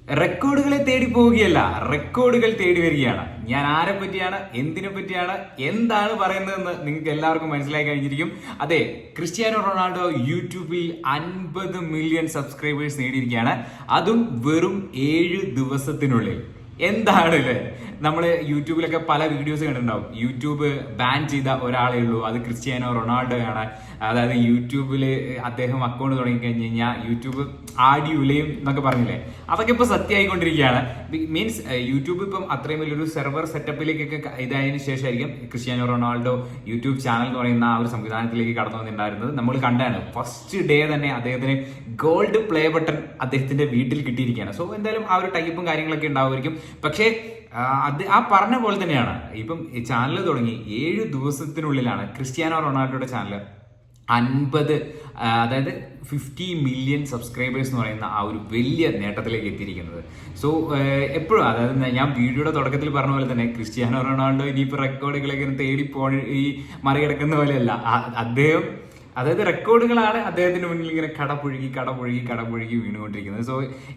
റെക്കോർഡുകളെ തേടി പോവുകയല്ല, റെക്കോർഡുകൾ തേടി വരികയാണ്. ഞാൻ ആരെ പറ്റിയാണ്, എന്തിനെ പറ്റിയാണ്, എന്താണ് പറയുന്നതെന്ന് നിങ്ങൾക്ക് എല്ലാവർക്കും മനസ്സിലായി കഴിഞ്ഞിരിക്കും. അതെ, ക്രിസ്ത്യാനോ റൊണാൾഡോ യൂട്യൂബിൽ 50 മില്യൺ സബ്സ്ക്രൈബേഴ്സ് നേടിയിരിക്കുകയാണ്. അതും വെറും 7 ദിവസത്തിനുള്ളിൽ. എന്താണ് അല്ലേ? നമ്മൾ യൂട്യൂബിലൊക്കെ പല വീഡിയോസ് കണ്ടിട്ടുണ്ടാവും. യൂട്യൂബ് ബാൻ ചെയ്ത ഒരാളേ ഉള്ളൂ, അത് ക്രിസ്ത്യാനോ റൊണാൾഡോ ആണ്. അതായത് യൂട്യൂബിൽ അദ്ദേഹം അക്കൗണ്ട് തുടങ്ങി കഴിഞ്ഞ് കഴിഞ്ഞാൽ യൂട്യൂബ് ആടി ഉലയും എന്നൊക്കെ പറഞ്ഞില്ലേ, അതൊക്കെ ഇപ്പൊ സത്യമായിക്കൊണ്ടിരിക്കുകയാണ്. മീൻസ് യൂട്യൂബ് ഇപ്പം അത്രയും വലിയൊരു സെർവർ സെറ്റപ്പിലേക്കൊക്കെ ഇതായതിനു ശേഷമായിരിക്കും ക്രിസ്ത്യാനോ റൊണാൾഡോ യൂട്യൂബ് ചാനൽ എന്ന് പറയുന്ന ആ ഒരു സംവിധാനത്തിലേക്ക് കടന്നു വന്നിട്ടുണ്ടായിരുന്നത്. നമ്മൾ കണ്ടാണ് ഫസ്റ്റ് ഡേ തന്നെ അദ്ദേഹത്തിന് ഗോൾഡ് പ്ലേ ബട്ടൺ അദ്ദേഹത്തിന്റെ വീട്ടിൽ കിട്ടിയിരിക്കുകയാണ്. സോ എന്തായാലും ആ ഒരു ടൈപ്പും കാര്യങ്ങളൊക്കെ ഉണ്ടാവുമായിരിക്കും. പക്ഷേ അത് ആ പറഞ്ഞ പോലെ തന്നെയാണ്. ഇപ്പം ചാനൽ തുടങ്ങി 7 ദിവസത്തിനുള്ളിലാണ് ക്രിസ്ത്യാനോ റൊണാൾഡോയുടെ ചാനൽ 50 അതായത് 50 മില്യൺ സബ്സ്ക്രൈബേഴ്സ് എന്ന് പറയുന്ന ആ ഒരു വലിയ നേട്ടത്തിലേക്ക് എത്തിയിരിക്കുന്നത്. സോ എപ്പോഴും അതായത് ഞാൻ വീഡിയോയുടെ തുടക്കത്തിൽ പറഞ്ഞ പോലെ തന്നെ ക്രിസ്ത്യാനോ റൊണാൾഡോ ഇനിയിപ്പോൾ റെക്കോർഡുകളൊക്കെ തേടി ഈ മറികടക്കുന്ന പോലെയല്ല. അദ്ദേഹം അതായത് റെക്കോർഡുകളാണ് അദ്ദേഹത്തിന് മുന്നിൽ ഇങ്ങനെ കടപുഴുകി വീണുകൊണ്ടിരിക്കുന്നത്. സോ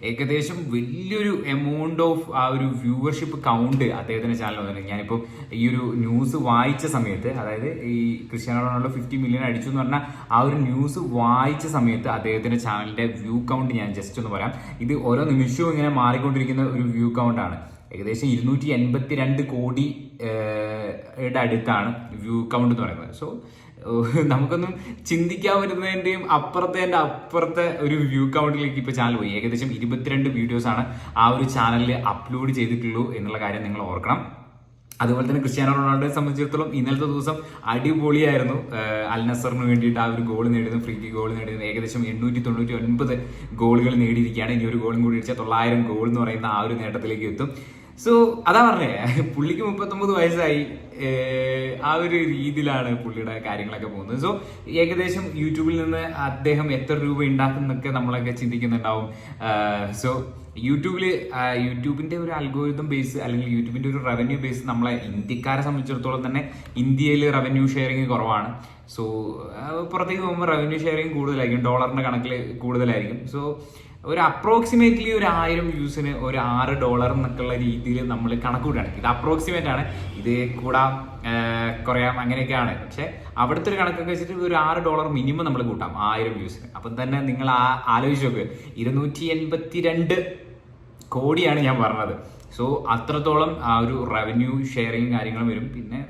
ഏകദേശം വലിയൊരു എമൗണ്ട് ഓഫ് ആ ഒരു വ്യൂവർഷിപ്പ് കൗണ്ട് അദ്ദേഹത്തിന്റെ ചാനൽ വന്നിട്ടുണ്ട്. ഞാനിപ്പോൾ ഈ ഒരു ന്യൂസ് വായിച്ച സമയത്ത്, അതായത് ഈ ക്രിസ്ത്യാനോ റൊണാൾഡോ 50 മില്യൺ അടിച്ചു എന്ന് പറഞ്ഞാൽ ആ ഒരു ന്യൂസ് വായിച്ച സമയത്ത് അദ്ദേഹത്തിന്റെ ചാനലിന്റെ വ്യൂ കൗണ്ട് ഞാൻ ജസ്റ്റ് ഒന്ന് പറയാം. ഇത് ഓരോ നിമിഷവും ഇങ്ങനെ മാറിക്കൊണ്ടിരിക്കുന്ന ഒരു വ്യൂ കൗണ്ടാണ്. ഏകദേശം 282 കോടിയുടെ അടുത്താണ് വ്യൂ കൗണ്ട് എന്ന് പറയുന്നത്. സോ നമുക്കൊന്നും ചിന്തിക്കാൻ പറ്റുന്നതിൻ്റെയും അപ്പുറത്തെ ഒരു വ്യൂ കൗണ്ടിലേക്ക് ഇപ്പോൾ ചാനൽ പോയി. ഏകദേശം 22 വീഡിയോസാണ് ആ ഒരു ചാനലിൽ അപ്ലോഡ് ചെയ്തിട്ടുള്ളൂ എന്നുള്ള കാര്യം നിങ്ങൾ ഓർക്കണം. അതുപോലെ തന്നെ ക്രിസ്ത്യാനോ റൊണാൾഡോയെ സംബന്ധിച്ചിടത്തോളം ഇന്നലത്തെ ദിവസം അടിപൊളിയായിരുന്നു. അൽ നസറിന് വേണ്ടിയിട്ട് ആ ഒരു ഗോൾ നേടിയത്, ഫ്രീ കിക്ക് ഗോൾ നേടിയത്. ഏകദേശം 899 ഗോളുകൾ നേടിയിരിക്കുകയാണ്. ഇനി ഒരു ഗോളും കൂടി അടിച്ചാൽ 900 ഗോൾ എന്ന് പറയുന്ന ആ ഒരു നേട്ടത്തിലേക്ക് എത്തും. സോ അതാ പറഞ്ഞേ, പുള്ളിക്ക് 39 വയസ്സായി. ആ ഒരു രീതിയിലാണ് പുള്ളിയുടെ കാര്യങ്ങളൊക്കെ പോകുന്നത്. സോ ഏകദേശം യൂട്യൂബിൽ നിന്ന് അദ്ദേഹം എത്ര രൂപ ഉണ്ടാക്കുന്നൊക്കെ നമ്മളൊക്കെ ചിന്തിക്കുന്നുണ്ടാവും. സോ യൂട്യൂബിന്റെ ഒരു അൽഗോരിതം ബേസ് അല്ലെങ്കിൽ യൂട്യൂബിന്റെ ഒരു റവന്യൂ ബേസ് നമ്മളെ ഇന്ത്യക്കാരെ സംബന്ധിച്ചിടത്തോളം തന്നെ ഇന്ത്യയിൽ റവന്യൂ ഷെയറിങ് കുറവാണ്. സോ പുറത്തേക്ക് പോകുമ്പോൾ റവന്യൂ ഷെയറിങ് കൂടുതലായിരിക്കും, ഡോളറിന്റെ കണക്കിൽ കൂടുതലായിരിക്കും. സോ ഒരു അപ്രോക്സിമേറ്റ്ലി ഒരു 1000 വ്യൂസിന് ഒരു $6 എന്നൊക്കെയുള്ള രീതിയിൽ നമ്മൾ കണക്കൂട്ടാണ്. ഇത് അപ്രോക്സിമേറ്റ് ആണ്, ഇത് കൂടാം കുറയാം അങ്ങനെയൊക്കെയാണ്. പക്ഷെ അവിടുത്തെ ഒരു കണക്കൊക്കെ വെച്ചിട്ട് ഒരു $6 മിനിമം നമ്മൾ കൂട്ടാം 1000 വ്യൂസിന്. അപ്പം തന്നെ നിങ്ങൾ ആലോചിച്ച് നോക്ക്, 282 കോടിയാണ് ഞാൻ പറഞ്ഞത്. സോ അത്രത്തോളം ആ ഒരു റവന്യൂ ഷെയറിങ് കാര്യങ്ങളും വരും. പിന്നെ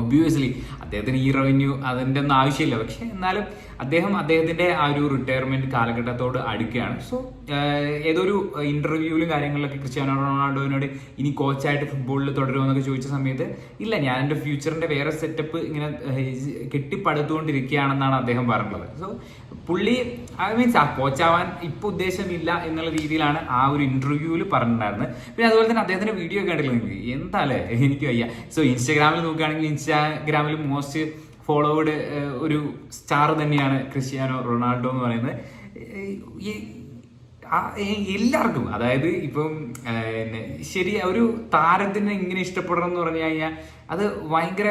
ഒബ്വിയസ്ലി അദ്ദേഹത്തിന് ഈ റവന്യൂ അതിൻ്റെ ഒന്നും ആവശ്യമില്ല. പക്ഷെ എന്നാലും അദ്ദേഹത്തിന്റെ ആ ഒരു റിട്ടയർമെന്റ് കാലഘട്ടത്തോട് അടുക്കുകയാണ്. സോ ഏതൊരു ഇന്റർവ്യൂവിലും കാര്യങ്ങളിലൊക്കെ ക്രിസ്ത്യാനോ റൊണാൾഡോവിനോട് ഇനി കോച്ചായിട്ട് ഫുട്ബോളിൽ തുടരുമോ എന്നൊക്കെ ചോദിച്ച സമയത്ത് ഇല്ല, ഞാൻ എൻ്റെ ഫ്യൂച്ചറിന്റെ വേറെ സെറ്റപ്പ് ഇങ്ങനെ കെട്ടിപ്പടുത്തുകൊണ്ടിരിക്കുകയാണെന്നാണ് അദ്ദേഹം പറഞ്ഞത്. സോ പുള്ളി മീൻസ് ആ കോച്ചാവാൻ ഇപ്പൊ ഉദ്ദേശമില്ല എന്നുള്ള രീതിയിലാണ് ആ ഒരു ഇന്റർവ്യൂവിൽ പറഞ്ഞിട്ടുണ്ടായിരുന്നത്. പിന്നെ അതുപോലെ തന്നെ അദ്ദേഹത്തിന്റെ വീഡിയോ കണ്ടില്ല നിങ്ങൾക്ക്, എന്താല്ലേ എനിക്ക് വയ്യ. സോ ഇൻസ്റ്റാഗ്രാമിൽ നോക്കുകയാണെങ്കിൽ ഇൻസ്റ്റാഗ്രാമിൽ മോസ്റ്റ് ഫോളോവേഡ് ഒരു സ്റ്റാർ തന്നെയാണ് ക്രിസ്ത്യാനോ റൊണാൾഡോ എന്ന് പറയുന്നത്. എല്ലാവർക്കും, അതായത് ഇപ്പം ശരി, ഒരു താരത്തിനെ ഇങ്ങനെ ഇഷ്ടപ്പെടണം എന്ന് പറഞ്ഞു കഴിഞ്ഞാൽ അത് ഭയങ്കര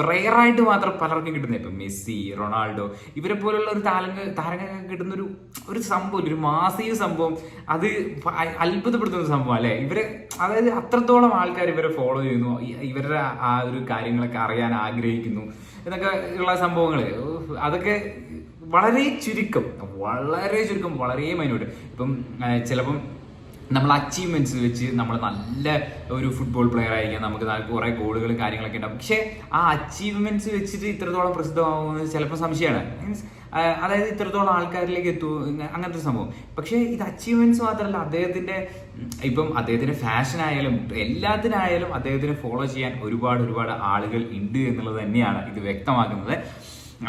റെയറായിട്ട് മാത്രം പലർക്കും കിട്ടുന്നത്. ഇപ്പം മെസ്സി, റൊണാൾഡോ ഇവരെ പോലുള്ള ഒരു താരങ്ങൾക്ക് കിട്ടുന്ന ഒരു സംഭവം, ഒരു മാസിക സംഭവം, അത് അത്ഭുതപ്പെടുത്തുന്ന സംഭവം അല്ലേ ഇവരെ. അതായത് അത്രത്തോളം ആൾക്കാർ ഇവരെ ഫോളോ ചെയ്യുന്നു, ഇവരുടെ ആ ഒരു കാര്യങ്ങളൊക്കെ അറിയാൻ ആഗ്രഹിക്കുന്നു എന്നൊക്കെ ഉള്ള സംഭവങ്ങൾ. അതൊക്കെ വളരെ ചുരുക്കം, വളരെ മൈന്യൂട്ട്. ഇപ്പം ചിലപ്പം നമ്മൾ അച്ചീവ്മെന്റ്സ് വെച്ച് നമ്മൾ നല്ല ഒരു ഫുട്ബോൾ പ്ലെയർ ആയിരിക്കാം, നമുക്ക് കുറെ ഗോളുകളും കാര്യങ്ങളൊക്കെ ഉണ്ടാവും. പക്ഷെ ആ അച്ചീവ്മെന്റ്സ് വെച്ചിട്ട് ഇത്രത്തോളം പ്രസിദ്ധമാകുന്നത് ചിലപ്പോൾ സംശയമാണ്. മീൻസ് അതായത് ഇത്രത്തോളം ആൾക്കാരിലേക്ക് എത്തുമോ അങ്ങനത്തെ ഒരു സംഭവം. പക്ഷേ ഇത് അച്ചീവ്മെന്റ്സ് മാത്രമല്ല, അദ്ദേഹത്തിന്റെ ഫാഷൻ ആയാലും എല്ലാത്തിനായാലും അദ്ദേഹത്തിന് ഫോളോ ചെയ്യാൻ ഒരുപാട് ആളുകൾ ഉണ്ട് എന്നുള്ളത് തന്നെയാണ് ഇത് വ്യക്തമാക്കുന്നത്.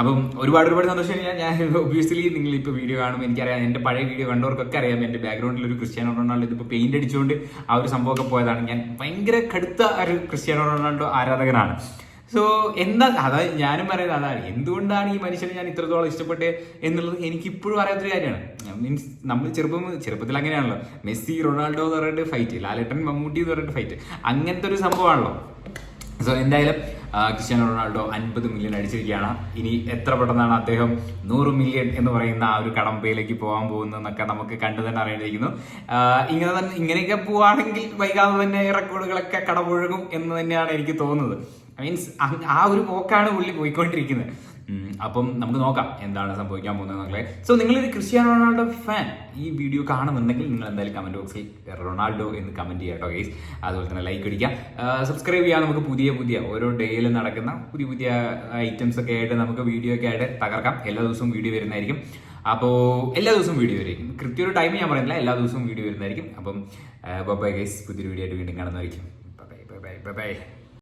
അപ്പം ഒരുപാട് സന്തോഷം. ഞാൻ ഒബ്വിയസ്ലി നിങ്ങൾ ഇപ്പോൾ വീഡിയോ കാണുമ്പോൾ എനിക്കറിയാം, എൻ്റെ പഴയ വീഡിയോ കണ്ടവർക്കൊക്കെ അറിയാം, എൻ്റെ ബാക്ക്ഗ്രൗണ്ടിൽ ഒരു ക്രിസ്ത്യാനോ റൊണാൾഡോ ഇതിപ്പോൾ പെയിന്റ് അടിച്ചുകൊണ്ട് ആ ഒരു സംഭവമൊക്കെ പോയതാണ്. ഞാൻ ഭയങ്കര കടുത്ത ഒരു ക്രിസ്ത്യാനോ റൊണാൾഡോ ആരാധകനാണ്. സോ അതായത് ഞാനും പറയുന്നത് അതാണ്, എന്തുകൊണ്ടാണ് ഈ മനുഷ്യനെ ഞാൻ ഇത്രത്തോളം ഇഷ്ടപ്പെട്ടത് എന്നുള്ളത് എനിക്ക് ഇപ്പോഴും അറിയാത്തൊരു കാര്യമാണ്. മീൻസ് നമ്മൾ ചെറുപ്പത്തിൽ അങ്ങനെയാണല്ലോ, മെസ്സി റൊണാൾഡോ എന്ന് പറഞ്ഞിട്ട് ഫൈറ്റ്, ലാലേട്ടൻ മമ്മൂട്ടി എന്ന് പറഞ്ഞിട്ട് ഫൈറ്റ്, അങ്ങനത്തെ ഒരു സംഭവമാണല്ലോ. സോ എന്തായാലും ക്രിസ്ത്യാനോ റൊണാൾഡോ 50 മില്യൺ അടിച്ചിരിക്കുകയാണ്. ഇനി എത്ര പെട്ടെന്നാണ് അദ്ദേഹം 100 മില്യൺ എന്ന് പറയുന്ന ആ ഒരു കടമ്പയിലേക്ക് പോകാൻ പോകുന്നതെന്നൊക്കെ നമുക്ക് കണ്ടു തന്നെ അറിയേണ്ടിയിരിക്കുന്നു. ഇങ്ങനെയൊക്കെ പോവുകയാണെങ്കിൽ വൈകാതെ തന്നെ റെക്കോർഡുകളൊക്കെ കടപുഴകും എന്ന് തന്നെയാണ് എനിക്ക് തോന്നുന്നത്. മീൻസ് ആ ഒരു പോക്കാണ് പുള്ളി പോയിക്കൊണ്ടിരിക്കുന്നത്. അപ്പം നമുക്ക് നോക്കാം എന്താണ് സംഭവിക്കാൻ പോകുന്നത് മക്കളെ. സോ നിങ്ങളൊരു ക്രിസ്ത്യാനോ റൊണാൾഡോ ഫാൻ ഈ വീഡിയോ കാണുന്നുണ്ടെങ്കിൽ നിങ്ങൾ എന്തായാലും കമന്റ് ബോക്സിൽ റൊണാൾഡോ എന്ന് കമന്റ് ചെയ്യാം കേട്ടോ ഗൈസ്. അതുപോലെ തന്നെ ലൈക്ക് അടിക്കാം, സബ്സ്ക്രൈബ് ചെയ്യാം. നമുക്ക് പുതിയ ഓരോ ഡേയിലും നടക്കുന്ന പുതിയ ഐറ്റംസ് ഒക്കെ ആയിട്ട് നമുക്ക് വീഡിയോ ഒക്കെ ആയിട്ട് തകർക്കാം. എല്ലാ ദിവസവും വീഡിയോ വരുന്നതായിരിക്കും. അപ്പോൾ എല്ലാ ദിവസവും വീഡിയോ വരും. കൃത്യ ഒരു ടൈം ഞാൻ പറയുന്നില്ല, എല്ലാ ദിവസവും വീഡിയോ വരുന്നതായിരിക്കും. അപ്പം ബൈ ഗൈസ്, പുതിയൊരു വീഡിയോ ആയിട്ട് വീണ്ടും കാണുന്നതായിരിക്കും. ബൈ.